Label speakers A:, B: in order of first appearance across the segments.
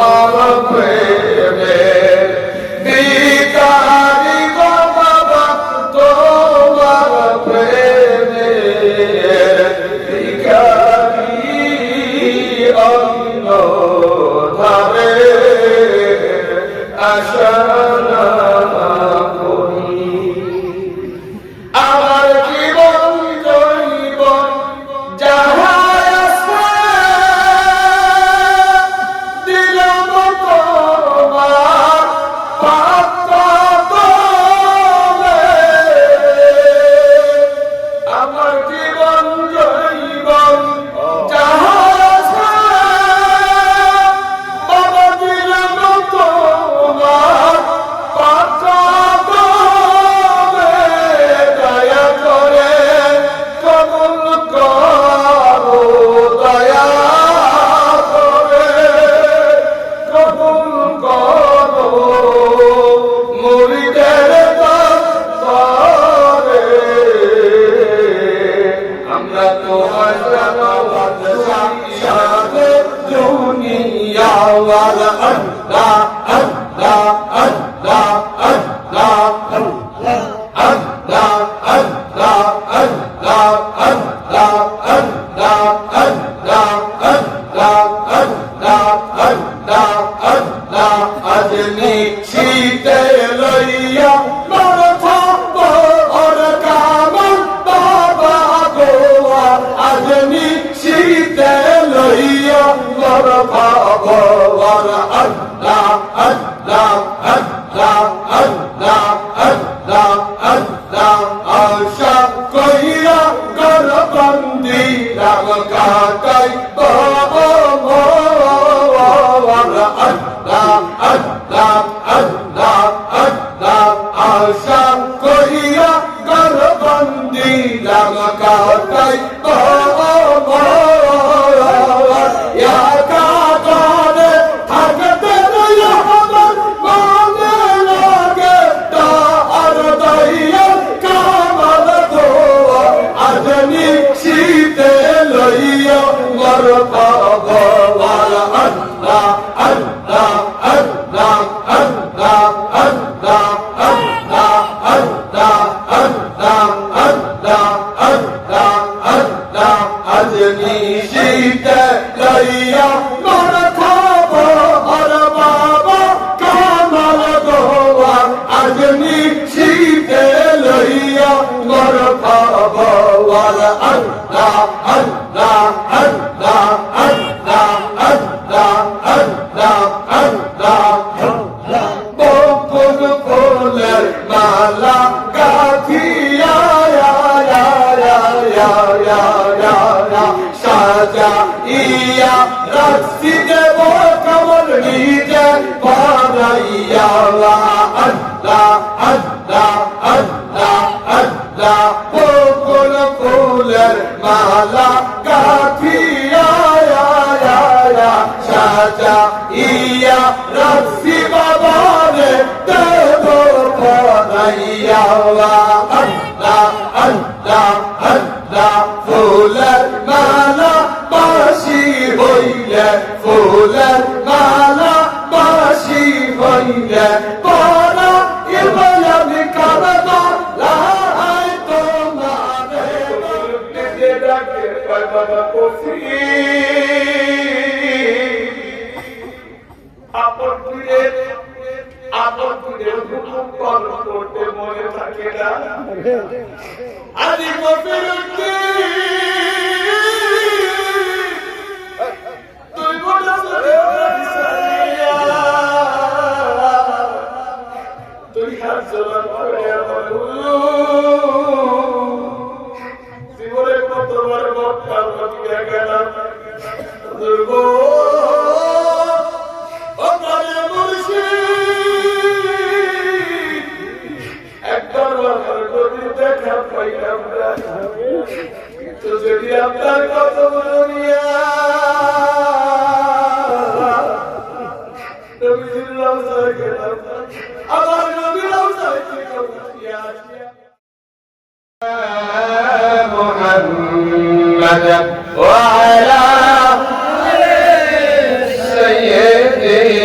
A: তোমার প্রেমের ভিখারি গো বাবা, তোমার প্রেমের ভিখারি অন্য ধারে আশা না করি। আমার জীবন জৈবন যাহা আছে দিলাম তোমার পাত্রে। আমার জীবন জৈবন যাহা আছে বাবা দিলাম তোমার পাত্রে। দয়া করে কবুল করো, দয়া করে কবুল করো মুরিদের দরবারে। আমরা তোমার সালাওয়াত সাথে দুনিয়া ওয়াল আল্লাহ আল্লাহ আল্লাহ আল্লাহ আল্লাহ আল্লাহ আল্লাহ আল্লাহ আল্লাহ আল্লাহ আল্লাহ আল্লাহ আল্লাহ আল্লাহ। আজনি শীতে লইয়া মর থাকবো ওর কামন বাবা গোয়া। আজনি শীতে লইয়া মর থাকবো ওর আল্লাহ আল্লাহ আল্লাহ আল্লাহ আল্লাহ আল্লাহ। আশা কইরা গরবন্দি রাম কাটাই বাবা আল্লাহ আল্লাহ আল্লাহ আল্লাহ। আশা কইরা গরবন্দি রাম কাটাই বাবা ইয়া কাটারে থাকতে রইয়া আমার মনে লাগে তার দয়া কামাল দোয়া। আজনি শীতে লইয়া মর পাবো আল্লাহ আল্লাহ আল্লাহ আল্লাহ আল্লাহ আল্লাহ আল্লাহ আল্লাহ আল্লাহ আল্লাহ আল্লাহ। আজনি শীতে লইয়া মর খাবো আর বাবা কামাল দোয়া। আজনি শীতে লইয়া মর খাবো আল্লাহ আল্লাহ আল্লাহ আল্লাহ আল্লাহ আল্লাহ আল্লাহ। বকুল ফুলের মালা গাথিয়া সাজা ইয়া রাখছি দেব কমল নিজে পারাইয়া। আল্লাহ আল্লাহ আল্লাহ আল্লাহ। বকুল ফুলের মালা গাথিয়া সাজা ইয়া রাখছি বাবারে দেব পারাইয়া। আল্লাহ আল্লাহ আল্লাহ। ফুলের মালা বাসি হইলে, ফুলের মালা বাসি হইলে পারা ইবলামি কারবা লাই তোমারে নিজে ডাকে পায় বাবা কফি। আপনের হুকুম পালন করতে মনে থাকে না। আদি কফির তুই তুই হাত জোগান করে আমার জীবনে কতবার বক্তার মধ্যে গেলাম দুর্গ দেখা পাইলাম না। তো যদি আপনার কথা বলিয়া নবীর রওজায় গেলাম, আমার নবীর রওজায় মুহাম্মদ ওয়া আলা সাইয়্যিদিনা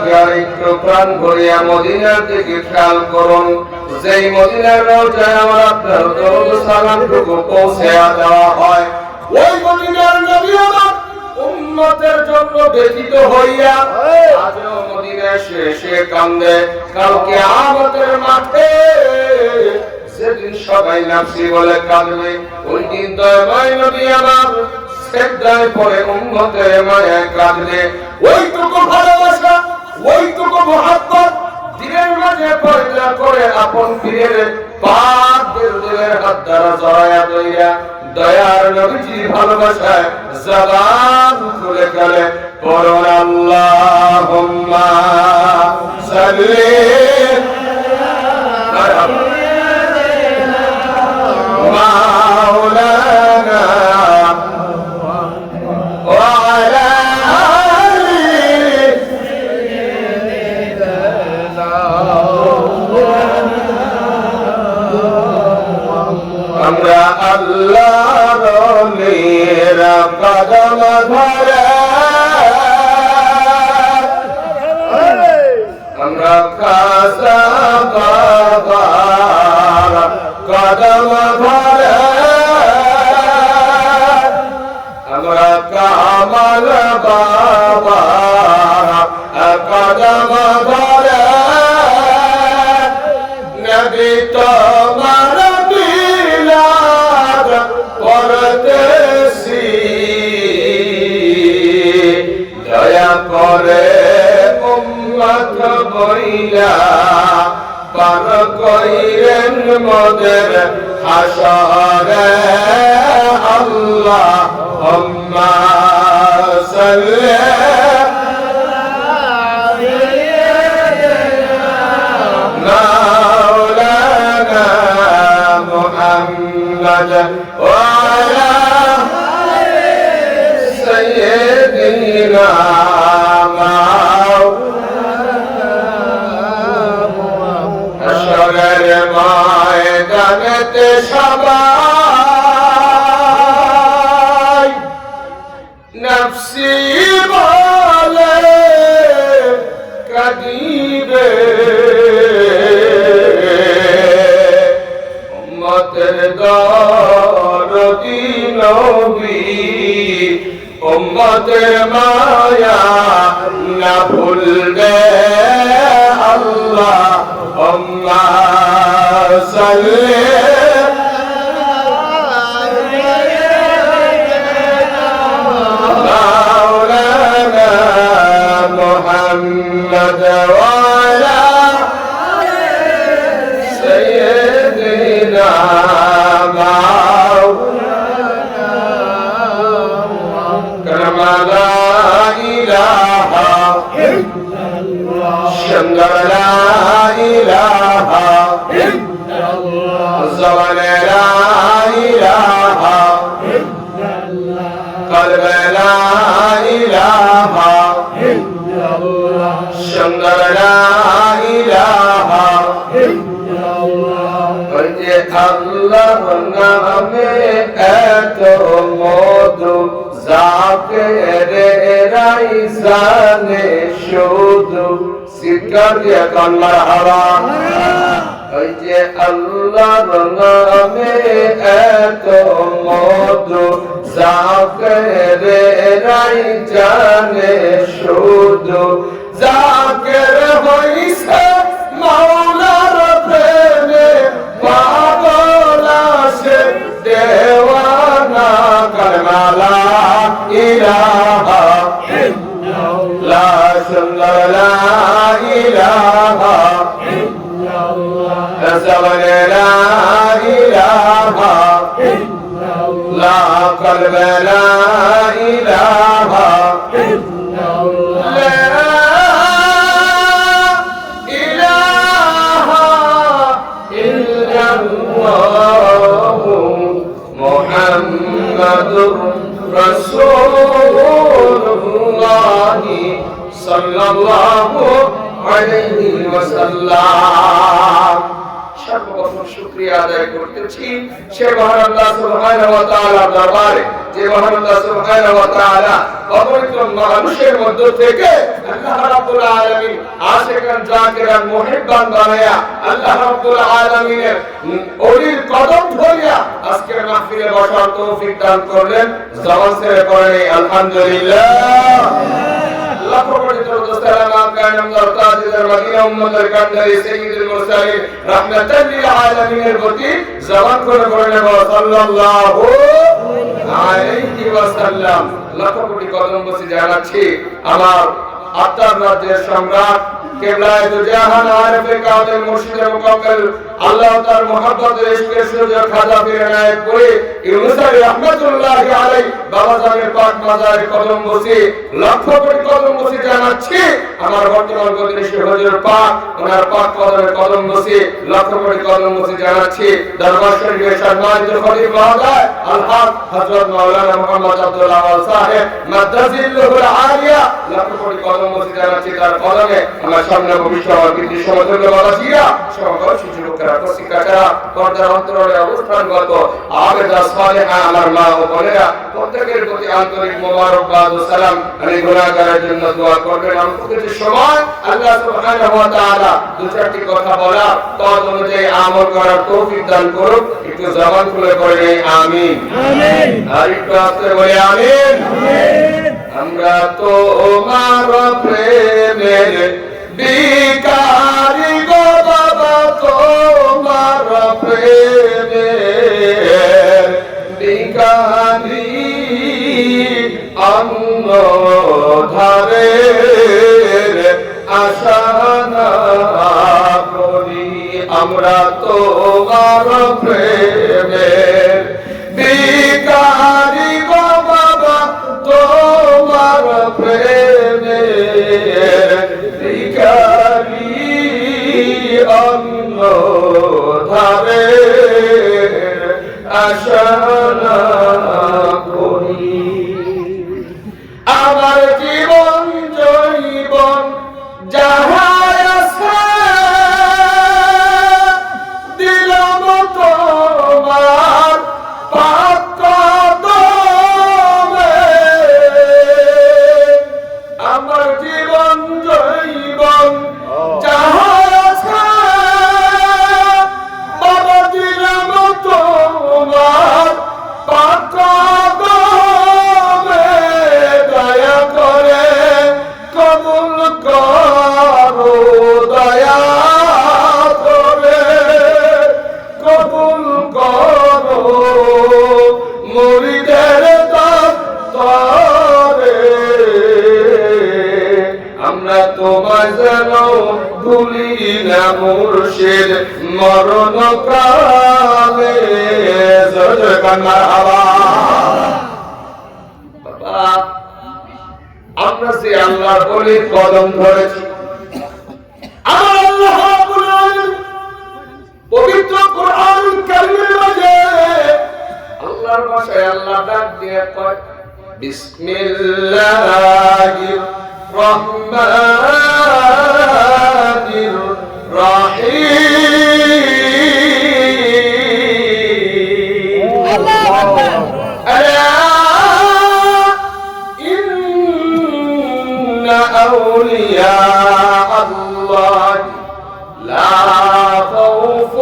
B: আপনাকে আরেকটু প্রাণ ভরিয়া মদিনার দিকে খেয়াল করুন। যেই মদিনার রওজায় আমার আপনার দরুদ সালামটুকু পৌঁছে দেওয়া হয়, ওই মদিনার নবী আমার উম্মতের জন্য ব্যথিত হইয়া আজও মদিনায় শেষে কান্দে। কালকে কিয়ামতের মাঠে যেদিন সবাই নাফসি বলে কাঁদবে, ওই দিন দয়াময় নবী আমার সেজদায় পড়ে উম্মতের মায়ায় কাঁদবে। ওইটুকু ভালোবাসা, ওইটুকু মহব্বত দিলের মাঝে পয়দা করে আপন পীরের পাক দিলের হাত দ্বারা জড়ায়া দইয়া দয়ার নবীজি ভালোবাসায় জবান খুলে গেলে পড়ুন আল্লাহুম্মা সাল্লি আলা মাওলানা ওয়া আলা আমরা আল্লাহর ওলির কদম ধরে, আমরা খাসা বাবার কদম ধরে, আমরা কামাল বাবার কদম ধরে, নবী তোমার মিলাদ পড়তেছি, দয়া করে উম্মত বইলা পার কইরেন মোদের হাসরে। আল্লাহুম্মা সাল্লি মাওলানা মুহাম্মদ ওয়া আলা সাইয়্যিদিনা হাসরের ময়দানেতে সবাই নফসি বলে কাঁদিবে, উম্মতের দরদি নবী উম্মতের মায়া না ভুলবে। আল্লাহুম্মা সাল্লি মাওলানা মুহাম্মদ ওয়া আলা সাইয়্যিদিনা লা ইলাহা ইল্লাল্লাহ, শান্দার লা ইলাহা ইল্লাল্লাহ, জবান লা ইলাহা ইল্লাল্লাহ, কলব লা ইলাহা ইল্লাল্লাহ, শান্দার লা ইলাহা ইল্লাল্লাহ। ওই যে আল্লাহর নামে এত মধু, জাকের রাইসানে শুধু সিকার দিয়ে কান্নার হাওয়া। ওই যে আল্লাহর নামে এত মধু, জাকের রাইসানে শুধু, জাকের হইছে মাওলার প্রেমে পাগল আসে দেওয়ানা। কারমালা ইলাহা ইল্লাল্লাহ, সুন্দর লা ইলাহা ইল্লাল্লাহ, জবান লা ইলাহা ইল্লাল্লাহ, কলব লা ইলাহা ইল্লাল্লাহ, মুহাম্মাদুর রাসূলুল্লাহ সাল্লাল্লাহু আলাইহি ওয়াসাল্লাম। সর্বপ্রথম শুকরিয়া আদায় করতেছি সে মহান আল্লাহ সুবহানাহু ওয়া তাআলার দরবারে, যে মহান আল্লাহ সুবহানাহু ওয়া তাআলা অগণিত মানুষের মধ্য থেকে আল্লাহ রাব্বুল আলামিন আশিকান জাকিরান মুহিব্বান বানায়া আল্লাহ রাব্বুল আলামিনের ওলির কদম ধরিয়া আজকের মাহফিলে বসার তৌফিক দান করলেন। জবান ছেড়ে পড়েন আলহামদুলিল্লাহ। লাখো কোটি দরুদ সালাম আপনার নামদার তাজদার মদিনা উম্মতের কান্দারি সাইয়্যিদুল মুরসালিন রাহমাতাল লিল আলামিনের প্রতি জবান করে পড়েন সাল্লাল্লাহু আলাইহি ওয়াসাল্লাম। লাখো কোটি কদম বসে জানাচ্ছি আমার আত্মার রাজ্যের সম্রাট কিবলায়ে দুজাহান আরিফে কামিল মুর্শিদে মুকাম্মিল আল্লাহ তাআলার মহব্বতের ইশকের সূর্য খাজা পীর নায়েক করে ইউনূস রাহমাতুল্লাহি আলাইহি বাবা জানের পাক মাজারে কদম বসে লক্ষ কোটি কদম বসে জানাচ্ছি আমার বর্তমান গদিনীশী হুজুর পাক ওনার পাক কদমে কদম বসে লক্ষ কোটি কদম বসে জানাচ্ছি দরবার শরীফের সম্মানিত খতিব মহোদয় আল হক হযরত মাওলানা মুহাম্মদ আব্দুল্লাহ আল সাহেব মাদ্রাজিল্লাহুল আলিয়া লক্ষ কোটি কদম বসে জানাচ্ছি তার কদমে আমার সামনে ভবিষ্যৎ আমার বৃদ্ধি সমতুল্য বাবাজিরা সকল শিশু লোকেরা প্রশিক্ষাটা পর্দার অন্তরে অবস্থানগত আবেদা সালেহা আমার মা ও বোনেরা প্রত্যেকের প্রতি আন্তরিক মোবারকবাদ ও সালাম। আমি গুনাহগারের জন্য দোয়া করবেন। আমাদের কিছু সময় আল্লাহ সুবহানাহু ওয়া তাআলা দু চারটি কথা বলা তদ অনুযায়ী আমল করার তৌফিক দান করুন। একটু জবান খুলে পড়ে আমিন আমিন। আর একটু আস্তে বলে আমিন আমিন। আমরা তো তোমার প্রেমের বিকারি গো বাবা, তোমার প্রেমের বিকারি অন্য ধারের আশা না করি। আমরা তোমার প্রেমের বিকারি গো বাবা, তোমার প্রেমের বিকারি অন্য ধারের আশা না করি। আমার জীবন জৈবন যাহা আছে দিলাম তোমার পাক কদমে। আমার জীবন জৈবন যাহা আছে বাবা দিলাম তোমার পাক কদমে। দয়া করে কবুল করো, দয়া করে কবুল করো মুরিদের দরবারে। আমরা তোমায় যেন ভুলি না মুর্শিদ মরণ কালে। জয় কান্নার আওয়াজ। বাবা আমরা যে আল্লাহর ওলির কদম ধরেছি, আমার আল্লাহ রাব্বুল আলামিন পবিত্র কোরআনুল কারীমের মাঝে আল্লাহর ভাষায় আল্লাহ ডাক দিয়ে কয় বিসমিল্লাহির রহমানির রহিম। আল্লাহু আকবার। أولياء الله لا خوف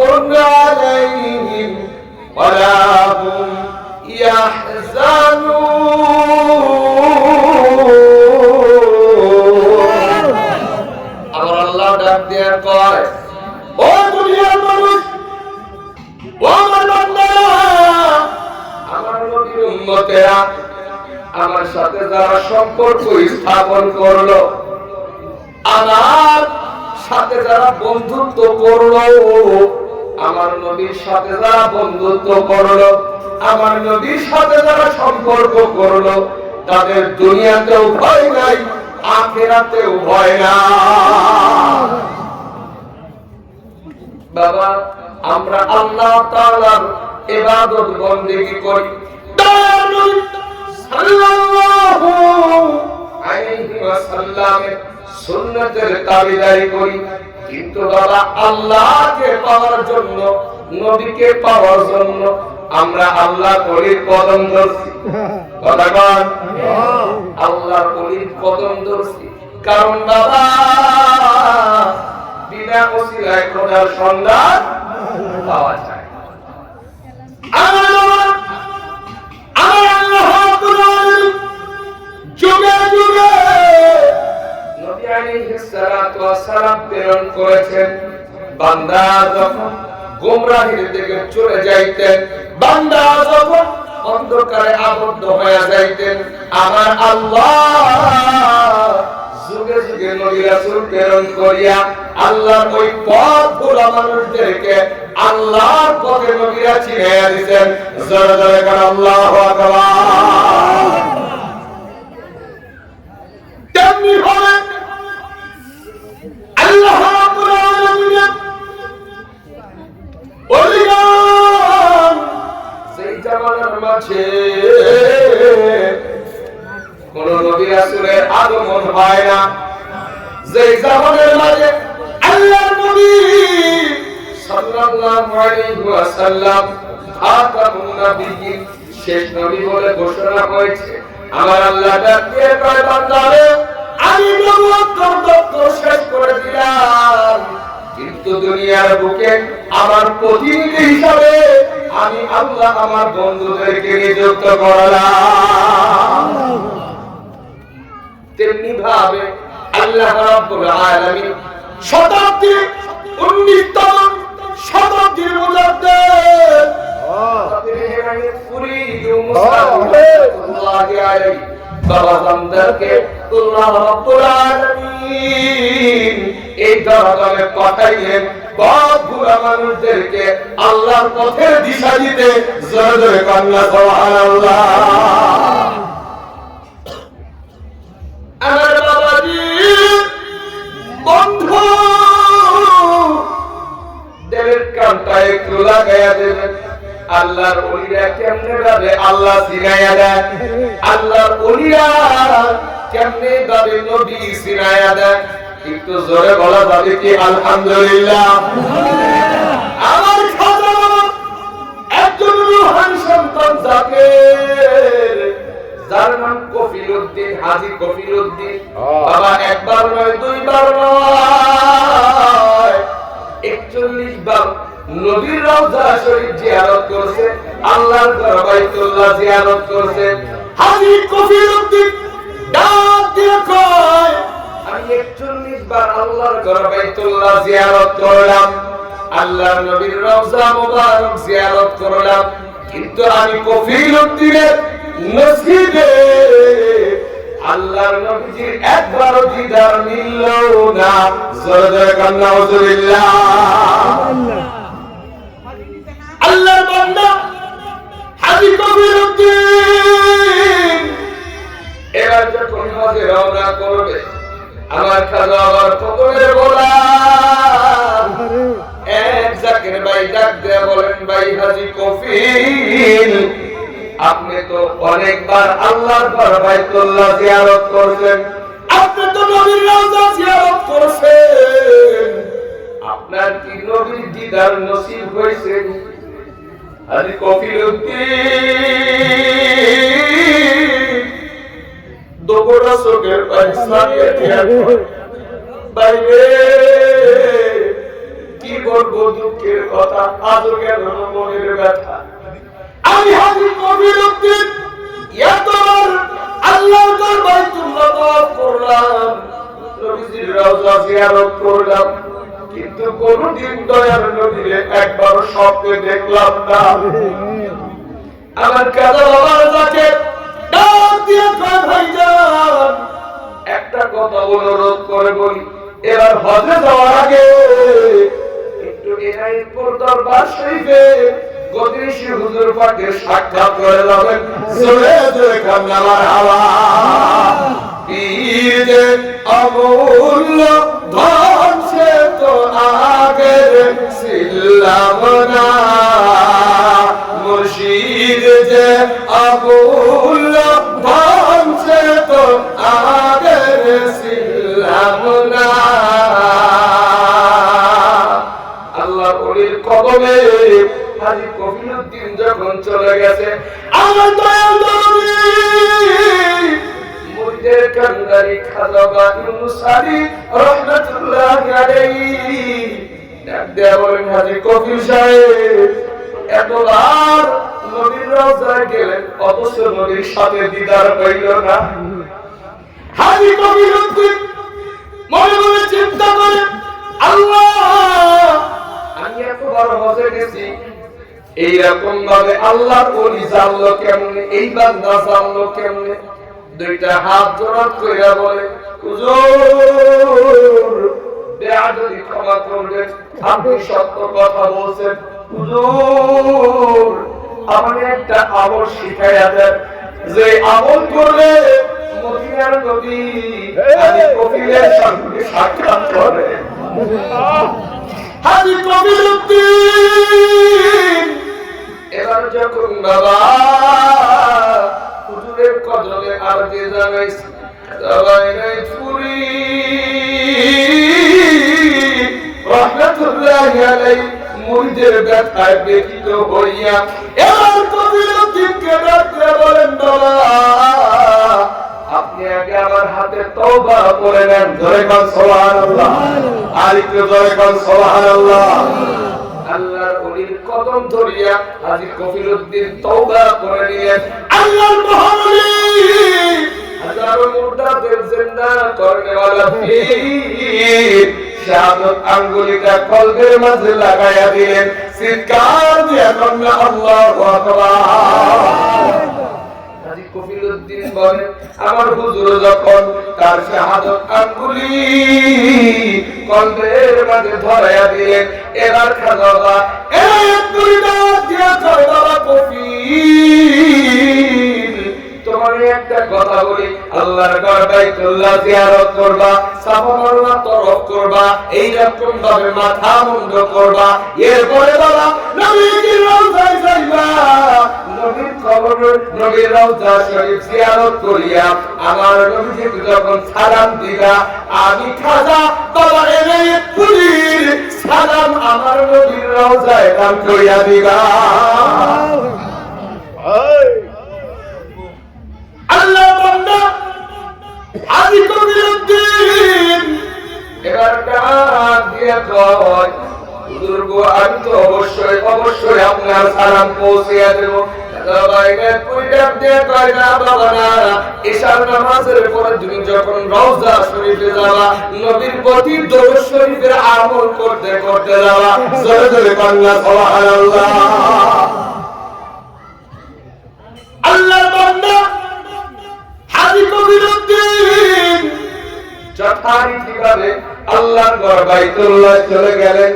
B: عليهم ولا هم يحزنون। আমার আল্লাহ ডাক দিয়ে কয় ও দুনিয়ার মানুষ, ও আমার বান্দারা, আমার নবীর উম্মতেরা, আমার সাথে যারা সম্পর্ক স্থাপন করলো, আমার সাথে যারা বন্ধুত্ব করলো, আমার নবীর সাথে যারা বন্ধুত্ব করলো, আমার নবীর সাথে যারা সম্পর্ক করলো, তাদের দুনিয়াতেও ভয় নাই, আখিরাতেও ভয় নাই। বাবা আমরা আল্লাহ তাআলার ইবাদত বন্দেগী করি, সাল্লাল্লাহু আলাইহি ওয়াসাল্লামের সুন্নাতের তাবেদারি করি, কিন্তু বাবা আল্লাহকে পাওয়ার জন্য, নবীকে পাওয়ার জন্য আমরা আল্লাহর ওলির কদম ধরছি। কথা বল, আল্লাহর ওলির কদম ধরছি। কারণ বাবা বিনা ওসিলায় খোদার সন্ধান পাওয়া যায়। আমার আল্লাহ রাব্বুল আলামিন যুগে যুগে নবী আলাইহিস সালাতু ওয়াস সালাম প্রেরণ করেছেন। বান্দা যখন গোমরাহির দিকে চলে যাইতেন, বান্দা যখন অন্ধকারে আবদ্ধ হয়ে যাইতেন, আমার আল্লাহ যুগে যুগে নবী রাসূল প্রেরণ করিয়া আল্লাহর ওই পথভোলা মানুষদেরকে আল্লাহর পথে নবীরা চিনাইয়া দিতেন। জোরে জোরে কার আল্লাহু আকবার। তেমনি ভাবে আল্লাহ রাব্বুল আলামিন ওলিগণ সেই জামানার মাঝে কোন নবী রাসূলের আগমন হয় না, যে জামানার মাঝে আল্লাহর নবী সাল্লাল্লাহু আলাইহি ওয়াসাল্লাম খাতামুন নবিয়্যিন শেষ নবী বলে ঘোষণা হয়েছে। আমার আল্লাহ ডাকে কয় বান্দারে আমি নবুয়ত কর্তব্য শেষ করে দিলাম, কিন্তু দুনিয়ার বুকে আমার প্রতিনিধি হিসাবে আমি আল্লাহ আমার বন্ধুদেরকে নিযুক্ত করলাম। তেমনি ভাবে আল্লাহ রাব্বুল আলামিন শতাব্দী 19তম শতাব্দীর মধ্যে বাবা জামদারকে আল্লাহ রাব্বুল আলামিন এই দরবারে পাঠাইলেন বহু মানুষদেরকে আল্লাহর পথের দিশা দিতে। জোরে জোরে কান্না সুবহানাল্লাহ। আমার বাবাজি বন্ধু দেবের কানটা একটু লাগাইয়া দেবেন। আল্লাহর ওলিরা কেমনে ভাবে আল্লাহ চিনাইয়া দেয়, আল্লাহর ওলিরা কেমনে ভাবে নবী চিনাইয়া দেয়, একটু জোরে বলা যাবে কি আলহামদুলিল্লাহ। আমার খাজা বাবা একজন রূহানি সন্তান জাকের, যার নাম কফিলউদ্দিন, হাজী কফিলউদ্দিন। বাবা একবার নয়, দুইবার নয়, 41 বার নবীর রওজা শরীফ জিয়ারত করছে, আল্লাহর ঘর বাইতুল্লাহ জিয়ারত করছে। হাজী কফিলউদ্দিন ডাক দিয়ে কয় আমি 41 বার আল্লাহর ঘর বাইতুল্লাহ জিয়ারত করলাম, আল্লাহর নবীর রওজা মুবারক জিয়ারত করলাম, কিন্তু আমি কফিলউদ্দিনের নসিবে আল্লাহর নবীজির একবারও দিদার মিলল না। জোরে জোরে কান্না আলহামদুলিল্লাহ। আল্লাহর বান্দা হাজী কফিলউদ্দিন এবার যখন হজে রওনা করবে, আমার খাজা আবার কবরে বলা এক জাকির ভাই ডাক দিয়ে বলেন, ভাই হাজী কফিল আপনি তো অনেকবার আল্লাহর ঘর বাইতুল্লাহ জিয়ারত করছেন, আপনি তো নবীর রওজা জিয়ারত করেছেন, আপনার কি নবীর দিদার নসিব হয়েছে? হাজী কফিলউদ্দিন দোগোড়া চোখের পানি ছাড়িয়ে দিয়া বাইরে কি বলবো দুঃখের কথা, আজও গেল মনের ব্যথা। আমি হাজী কফিলউদ্দিন এতবার আল্লাহর ঘর বাইতুল্লাহ তওয়াফ করলাম, নবীজির রওজা জিয়ারত করলাম, কিন্তু কোনদিন দয়ার নবীরে একবারও স্বপ্নে দেখলাম না। আমার কাজা বাবার কাছে ডাক দিয়ে কয় ভাইজান একটা কথা অনুরোধ করে বলি, এবার হজে যাওয়ার আগে একটু এনায়েতপুর দরবার শরীফে গদিশী হুজুর পাকের সাক্ষাৎ করে যাবেন। জোরে জোরে কান্না মারহাবা। পীর অমূল্য ধন সে তো আগের ছিলাম না, মুর্শিদ যে অমূল্য ধন সে তো আগের ছিলাম না। চলে গেছে। আমার দয়াল নবী মুরিদের কান্দারি খাজা বাবা ইউনূস আলী রাহমাতুল্লাহি আলাইহি ডাক দেয়া বলেন, হাজী কফিল সাহেব এতবার নবীর রওজায় গেলেন অথচ নবীর সাথে দিদার হইল না। হাজী কফিল উদ্দিন মনে মনে চিন্তা করে, আল্লাহ আমি এতবার হজে গেছি, এইরকম ভাবে আল্লাহর ওলি জানলো কেমনে, এই বান্দা জানলো কেমনে? দুইটা হাত জোড়া কইরা বলে, হুজুর বেয়াদবি ক্ষমা করবেন, আপনি সত্য কথা বলছেন। হুজুর আমাকে একটা আমল শিখাইয়া দেন, যে আমল করলে মদিনার নবী হাজী কফিলের সঙ্গে সাক্ষাৎ করে। হাজী কফিল উদ্দিন এবার যখন বাবা হুজুরের কদমে আরজি জানাইছে, জানাই ফুরি রাহমাতুল্লাহি আলাইহি মুরিদের ব্যথায় ব্যথিত হইয়া এবার কফিল উদ্দিনকে ডাকতে বলেন, বাবা আপনি আগে আমার হাতে তওবা করে নেন। জোরে বল সুবহানাল্লাহ, আর একটু জোরে বল সুবহানাল্লাহ। আল্লাহর ওলির কদম ধরিয়া হাজী কফিল উদ্দিন তওবা করে নিলেন। আল্লাহর মহাওলি হাজারো মুর্দাদের জিন্দা করনে ওয়ালা পীর শাহাদত আঙ্গুলিটা কলবের মাঝে লাগায়া দিলেন, চিৎকার দিয়া বললেন আল্লাহু আকবার। হাজী কফিল উদ্দিন বলেন, আমার হুজুর যখন তার শাহাদত আঙ্গুলি কলবের মাঝে ধরায়া দিলেন, এবার খাজা বাবা এক দুইটা দিয়া কয়, বাবা কফিল তোমার একটা কথা বলি, আল্লাহর ঘর বাইতুল্লাহ জিয়ারত করবা, সাফা মারওয়া তওয়াফ করবা, এই রকম ভাবে মাথা মুন্ড করবা, এরপরে বাবা নবীর রওজায় যাইবা, নবীর কবর নবীর রওজা শরীফ জিয়ারত করিয়া আমার নবীকে যখন সালাম দিবা, আমি খাজা বাবা এনে পুরীর সালাম আমার নবীর রওজায় দান করিয়া দিবা। আল্লাহ বান্দা হাজী কফিল উদ্দিন এবার ডাক দিয়া কয়, হুজুর গো আমি তো অবশ্যই আপনার সালাম পৌঁছিয়ে দেব। ঈশার নামাজের পরে তুমি যখন রওজা শরীফে যাবা, নবীর প্রতি দরুদ শরীফের আমল করতে করতে যাবা। জোরে জোরে বাংলা সুবহানাল্লাহ। আল্লাহর বান্দা হাজী কফিল উদ্দিন যথারীতিভাবে আল্লাহর ঘর বাইতুল্লাহ চলে গেলেন।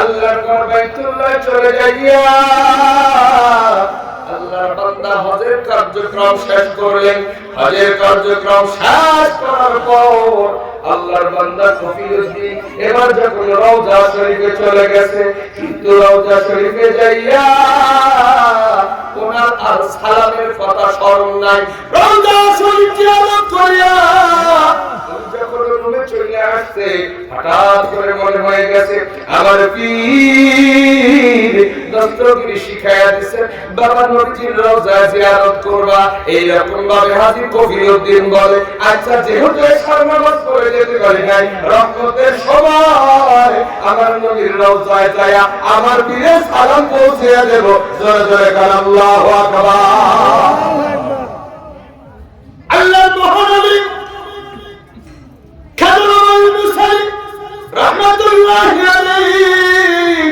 B: আল্লাহর ঘর বাইতুল্লাহ চলে যাইয়া আল্লাহর বান্দা হজের কার্যক্রম শেষ করলেন। হজের কার্যক্রম শেষ করার পর আল্লাহর বান্দা কফিল উদ্দিন এবার যখন রওজা শরীফে চলে গেছে, কিন্তু রওজা শরীফে যাইয়া ওনার আর সালামের কথা স্মরণ নাই। রওজা শরীফ জিয়ারত করিয়া যখন রুমে চলে আসছে, হঠাৎ করে মনে হয়ে গেছে আমার পীর দস্তগিরি শিখায়া দিছে, বাবা নবীজির রওজা জিয়ারত করবা। এই রকম ভাবে হাজী কফিল উদ্দিন বলে, আচ্ছা যেহেতু এশার নামাজ পড়ে যেতে পারি নাই, রহমতের সময় আমার নবীর রওজায় যায়া আমার পীরের সালাম পৌঁছে দেব। জোরে জোরে কান আল্লাহু আকবার। আল্লাহ মহানবী খাজা ইউনূস আলী রাহমাতুল্লাহি আলাইহি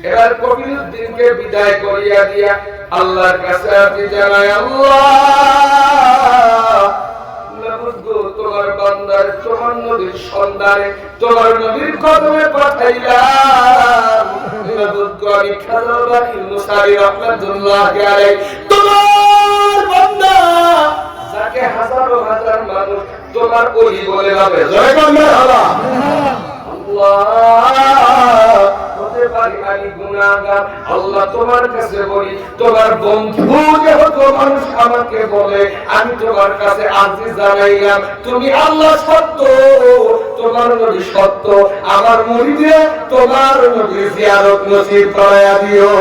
B: এবার কফিল উদ্দিনকে বিদায় করিয়া দিয়া আল্লাহর কাছে আরজি জানায়, আল্লাহ তোমার বান্দার তোমার নবীর সন্ধানে তোমার নবীর কদমে পাঠাইলাম। আমি খাজা ইউনূস আলী রাহমাতুল্লাহি আলাইহি তোমার বান্দা যাকে হাজারো হাজার মানুষ তোমার ওলি বলে ভাবে। জয় বাংলা। আল্লাহ হতে পারি আমি গুনাহগার, আল্লাহ তোমার কাছে বলি তোমার বন্ধু যেহেতু মানুষ আমাকে বলে, আমি তোমার কাছে আরজি জানাইলাম, তুমি আল্লাহ সত্য, তোমার নবী সত্য, আমার মুরিদে তোমার নবীর জিয়ারত নসিব করায়া দিও।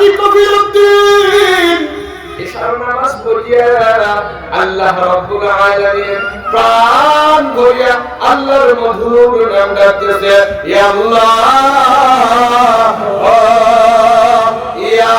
B: হাজী কবিরউদ্দিন ইশার নামাজ পড়িয়া আল্লাহ রাব্বুল আলামিন প্রাণ ভরিয়া আল্লাহর মধুর নাম ডাকতেছে ইয়া আল্লাহ ইয়া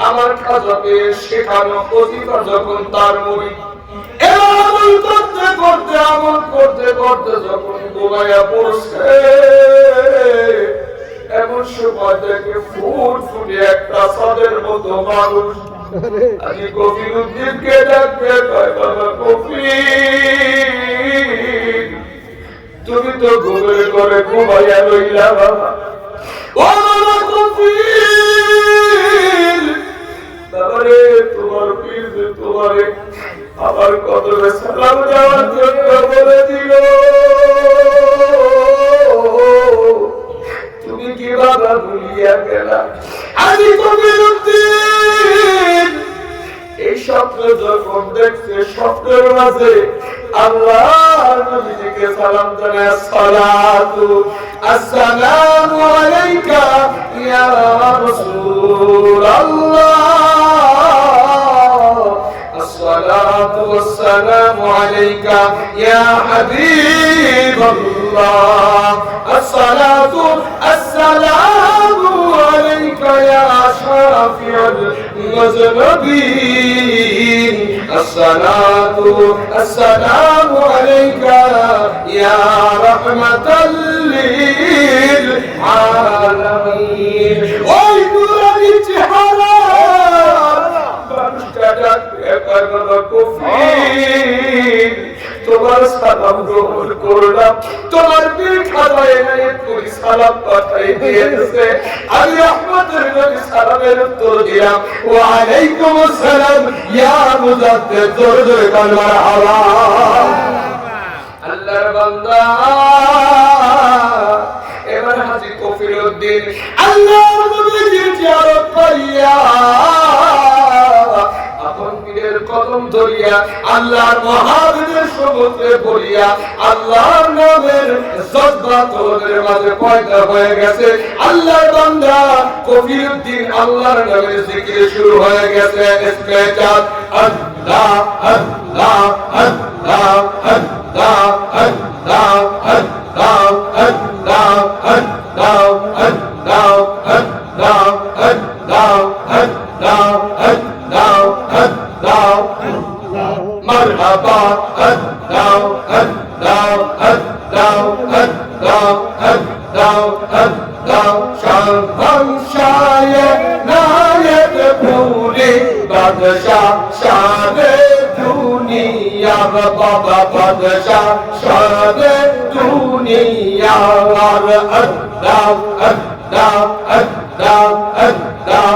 B: আমার খাজাকে শেখানো অধিকার যখন তার মুড়ি আমল করতে করতে যখন ঘুমাইয়া পড়ছে এমন সময় থেকে ফুটফুটে একটা সাদের মতো মানুষ হাজী কবিরউদ্দিনকে ডাকতে কয় বাবা কবির তুমি তো ঘুমের করে ঘুমাইয়া রইলা বাবা ও বাবা কবির তাহলে তোমার পীর যে তোমারে আমার কদমে সালাম দেওয়ার জন্য বলে দিল তুমি কি বাবা ভুলিয়া গেলা হাজী কবিরউদ্দিন এই স্বপ্ন যখন দেখছে স্বপ্নের মাঝে আল্লাহর নবীকে সালাম জানায় সালাতু আসসালামু আলাইকা ইয়া রাসূলুল্লাহ الصلاة والسلام عليك يا حبيب الله الصلاة السلام عليك يا شافع المذنبين الصلاة السلام عليك يا رحمة للعالمين ويدرني تحرى তোমার সালাম গ্রহণ করলাম তোমার পীর খাজায় তুমি সালাম পাঠাই দিয়েছে আমি রহমতের নবী সালামের উত্তর দিলাম ওয়া আলাইকুম আসসালাম ইয়া মুজাদ্দিদ জোরে জোরে কান মারহাবা আল্লাহর বান্দা এবার হাজী কবিরউদ্দিন আল্লাহর নবীর জিয়ারত করিয়া আপন পীরের কদম কদম ধরিয়া আল্লাহর মহাবিদের সমুদ্রে পড়িয়া আল্লাহর নামের জজ্বা তোদের মাঝে পয়দা হয়ে গেছে। আল্লাহর বান্দা কবিরউদ্দিন আল্লাহর নামের জিকির শুরু হয়ে গেছে। ইসমে জাত আল্লাহ আল্লাহ আল্লাহ আল্লাহ আল্লাহ আল্লাহ আল্লাহ আল্লাহ আল্লাহ আল্লাহ আল্লাহ আল্লাহ আল্লাহ আল্লাহ মারহাবা আল্লাহ আল্লাহ আল্লাহ আল্লাহ আল্লাহ আল্লাহ শান শায়ে নায়েব পুরি বাদশাহ শানে দুনিয়া বাবা বাদশাহ শানে দুনিয়া আল্লাহ আল্লাহ আল্লাহ আল্লাহ আল্লাহ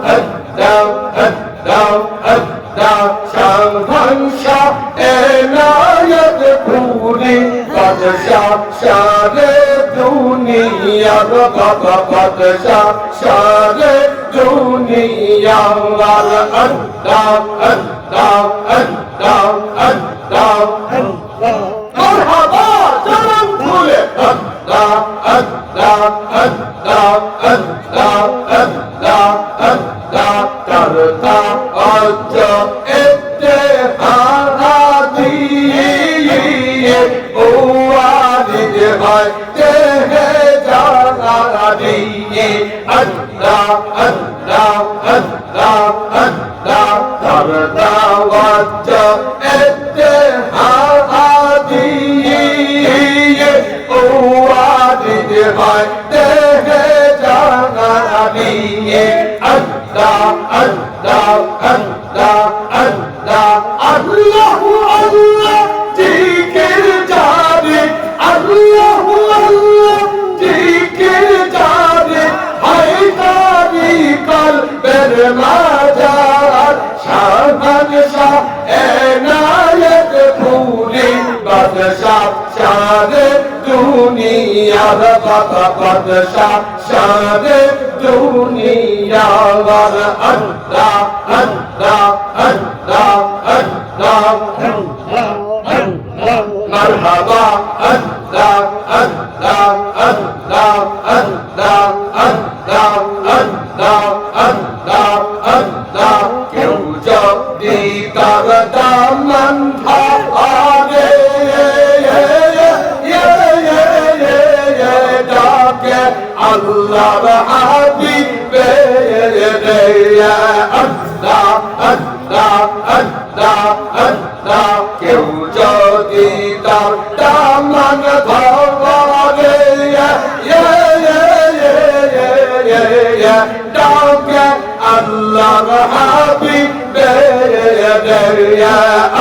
B: আল্লাহ আল্লাহ আল্লাহ শান শাহ এনায়েত পুরি বাদশাহ শানে দুনিয়া বাবা বাদশাহ শানে দুনিয়া আল্লাহ আল্লাহ আল্লাহ আল্লাহ মারহাবা জানান খুলে আল্লাহ আল্লাহ আল্লাহ আল্লাহ আল্লাহ আল্লাহ করতা আজ এতে হারাদি ও আদিজ হয় তেহে জানাদি আল্লাহ আল্লাহ আল্লাহ আল্লাহ করতা আজ এতে হারাদি ও আদিজ হয় তেহে জানাদি আল্লাহ আল্লাহ আল্লাহ আল্লাহ আল্লাহ আল্লাহ জিকির জারি আল্লাহ আল্লাহ জিকির জারি হায়দারি কলবের মাজার শান শাহ এনায়েত পুরি বাদশাহ শানে দুনিয়া বাবা বাদশাহ শানে দুনিয়া আল্লাহ আল্লাহ আল্লাহ আল্লাহ মারহাবা আল্লাহ আল্লাহ আল্লাহ আল্লাহ আল্লাহ আল্লাহ আল্লাহ আল্লাহ কেউ যদি তার দামন ধরে ডাকে আল্লাহর হাবিবে আল্লাহ আল্লাহ আল্লাহ আল্লাহ কেউ যদি তার দামন ধরে ডাকে আল্লাহর হাবিবে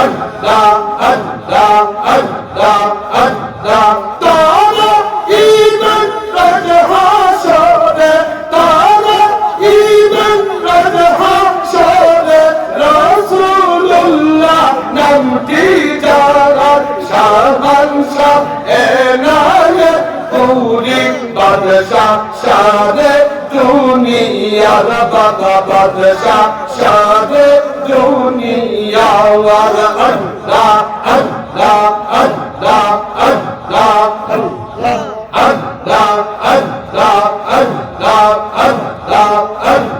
B: আল্লাহ আল্লাহ আল্লাহ আল্লাহ তারা ঈমান রাজহাসরে তারা ঈমান রাজহাসরে রাসূলুল্লাহ নামটি যারা শান শাহ এনায়েত পুরি বাদশাহ শানে দুনিয়া বাবা বাদশাহ শানে দুনিয়া আল্লাহ আল্লাহ আল্লাহ আল্লাহ আল্লাহ আল্লাহ আল্লাহ আল্লাহ আল্লাহ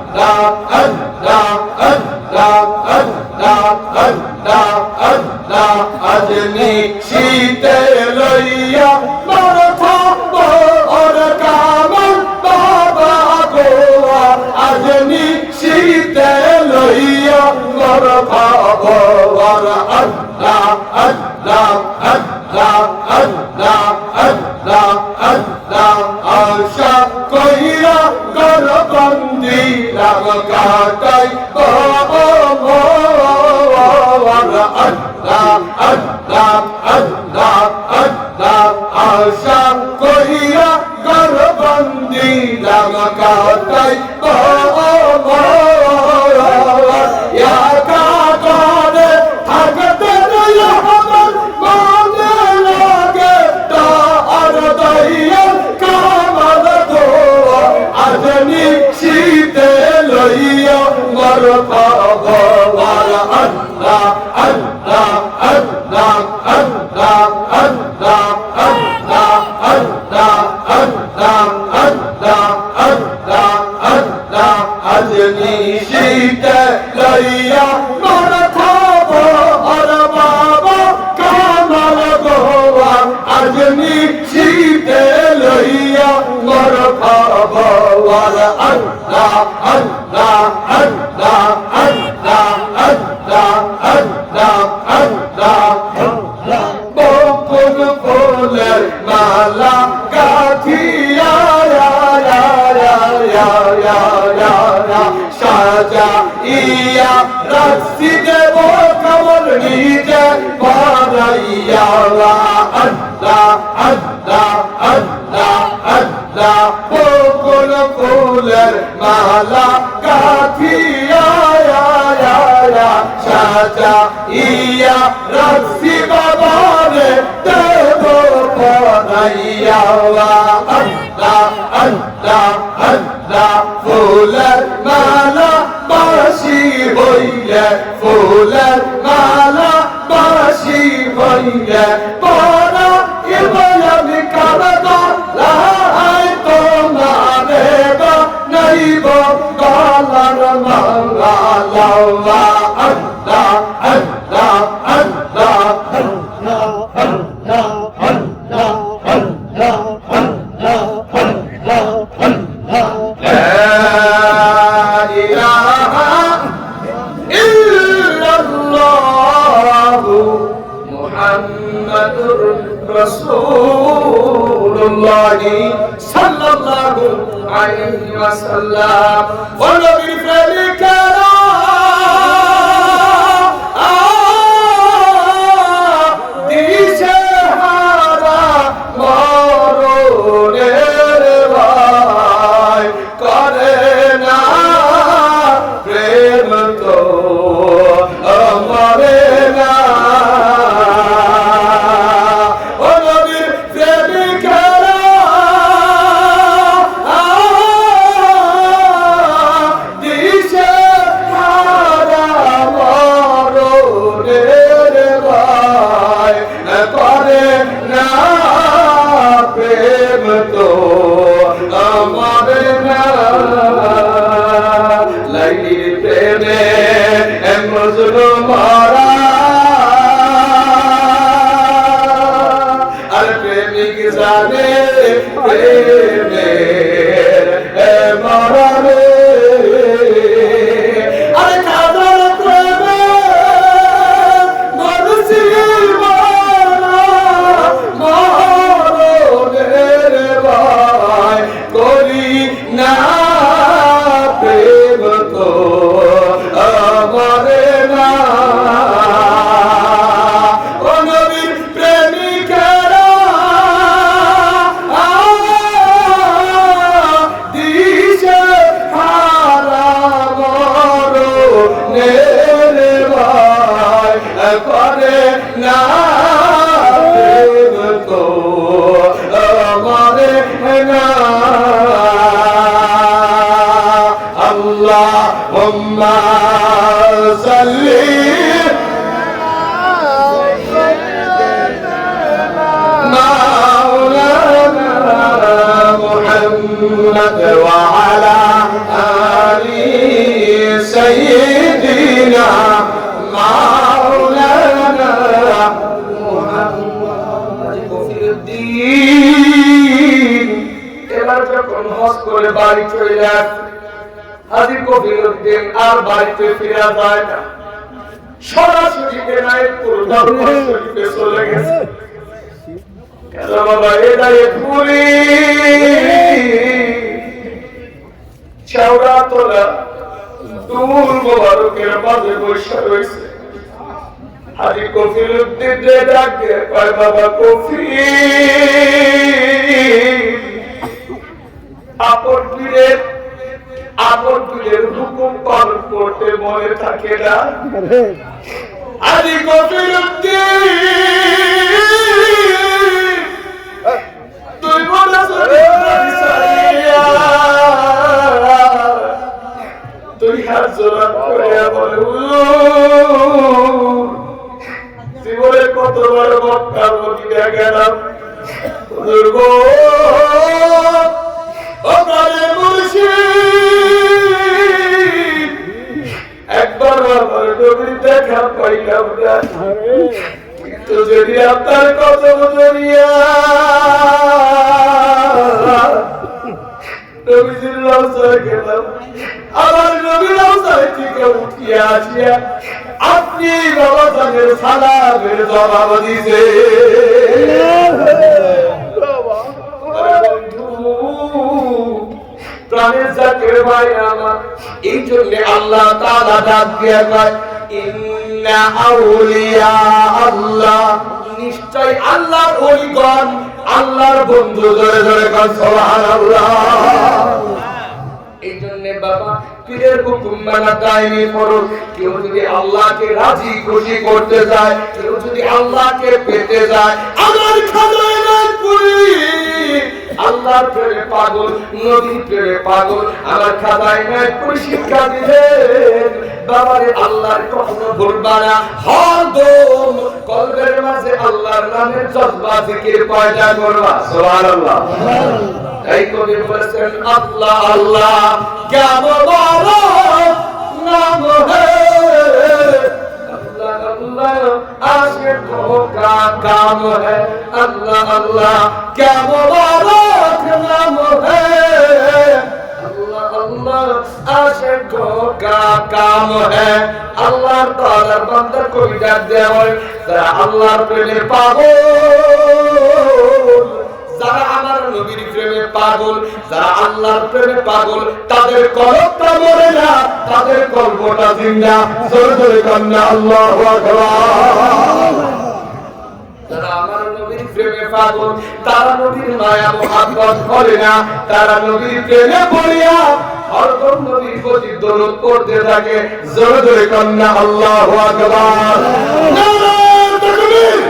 B: আল্লাহ আল্লাহ আল্লাহ আল্লাহ আল্লাহ আজনি শীতে লইয়া মারথা ওর কামল বাবা গোয়া আজনি শীতে লইয়া মারথা ওর আল্লাহ আল্লাহ আল্লাহ আল্লাহ আল্লাহ আল্লাহ আশা কইরা গরবন্দি রাগ কাটাই বাবা আল্লাহ আল্লাহ আল্লাহ আল্লাহ আশা কইরা গরবন্দি রাগ কাটাই বাবা ইয়া কাটারে থাকতে রইয়া আমার মনে লাগে
A: নিশিতে লইয়া মন খাব আর বাবা কামাল গোয়া আজ নিশিতে লইয়া মন খাব আর আল্লাহ আল্লাহ আল্লাহ আল্লাহ আল্লাহ আল্লাহ আল্লাহ বকুল ফুলের মালা গাথিয়া সাজা ইয়া রাখছি দেব কমল নিজে বারাইয়া আল্লাহ আল্লাহ আল্লাহ আল্লাহ বকুল ফুলের মালা গাথিয়া সাজা ইয়া রাখছি বাবারে দেব বারাইয়া আল্লাহ আল্লাহ আল্লাহ ফুলের মালা বাসি হইলে ফুলের মালা বাসি হইলে পরা ইবয়ামি কারদা লাই তোমারে বা নাইব গলার মালা লাওয়া আল্লাহ আল্লাহ আল্লাহ আল্লাহ আল্লাহ আল্লাহ আল্লাহ রাসূলুল্লাহ সাল্লাল্লাহু আলাইহি ওয়াসাল্লাম ও নবীর প্রেমিকেরা দিশে হারা মরণের ভয় করে না প্রেম তো মরে না اللهم صل مولانا محمد وعلى آل سيدنا مولانا محمد في الدين এবার যখন হজ করে বাড়ি চলে যায় হাজী কবিরউদ্দিন আর বাড়িতে ফিরে যায় না, সরাসরি এনায়েতপুর দরবার শরীফে চলে গেছে। কেন বাবা এনায়েতপুরি চওড়া তোলা দুল মোবারকের মাঝে বসে রয়েছে। হাজী কবিরউদ্দিন ডাকে কয় বাবা কফির, আপন পীরের হুকুম পালন করতে মনে থাকে না। হাজী কবিরউদ্দিন তুই বলেছ তুই হাত জোড়া করে বলে হুজুর জীবনে কতবার মক্কা মদিনা গেলাম হুজুর গো ও প্রাণের মুর্শিদ একবার আমার নবীর দেখা পাইলাম না কিন্তু যদি আপনার কদম জড়িয়া নবীজির রওজায় গেলাম আমার নবীর রওজায় থেকে উঠিয়া আসিয়া আপনি বাবা জানের সালামের জবাব দিছে প্রাণের জাকের ভাই আমার এই জন্য আল্লাহ তাআলা ডাক দিয়া কয় ইন্না আউলিয়া আল্লাহ নিশ্চয় আল্লাহর ওলিগণ আল্লাহর বন্ধু ধরে ধরে কয় সুবহানাল্লাহ এই জন্য বাবা পীরের হুকুম মানা দায়নি ফরজ কেউ যদি আল্লাহকে রাজি খুশি করতে যায় কেউ যদি আল্লাহকে পেতে যায় আমার খাজায় পুরি আল্লাহর প্রেমে পাগল নবীর প্রেমে পাগল আমার খাজায় পুরি শিক্ষা দিলেন বাবারে আল্লাহর কখনো ভুলবা না হরদম কলবের মাঝে আল্লাহর নামের জজবা জিকির পয়দা করবা সুবহানাল্লাহ এই কবি বলেছেন আল্লাহ আল্লাহ क्या मुबारक नाम है अल्लाह अल्लाह आशिकों का काम है अल्लाह अल्लाह क्या मुबारक नाम है अल्लाह अल्लाह आशिकों का काम है अल्लाह ताला बंदा को हिदायत दे और जरा अल्लाह प्रेमे पागल যারা আমার নবীর প্রেমে পাগল যারা আল্লাহর প্রেমে পাগল তাদের কলবটা মরে না তাদের কলবটা জিন্দা জোরে জোরে কান্না আল্লাহু আকবার যারা আমার নবীর প্রেমে পাগল তারা নবীর মায়া মুহাব্বত করে না তারা নবীর প্রেমে পড়িয়া হরদম নবীর প্রতি দরুদ পড়তে থাকে জোরে জোরে কান্না আল্লাহু আকবার নারায়ে তাকবীর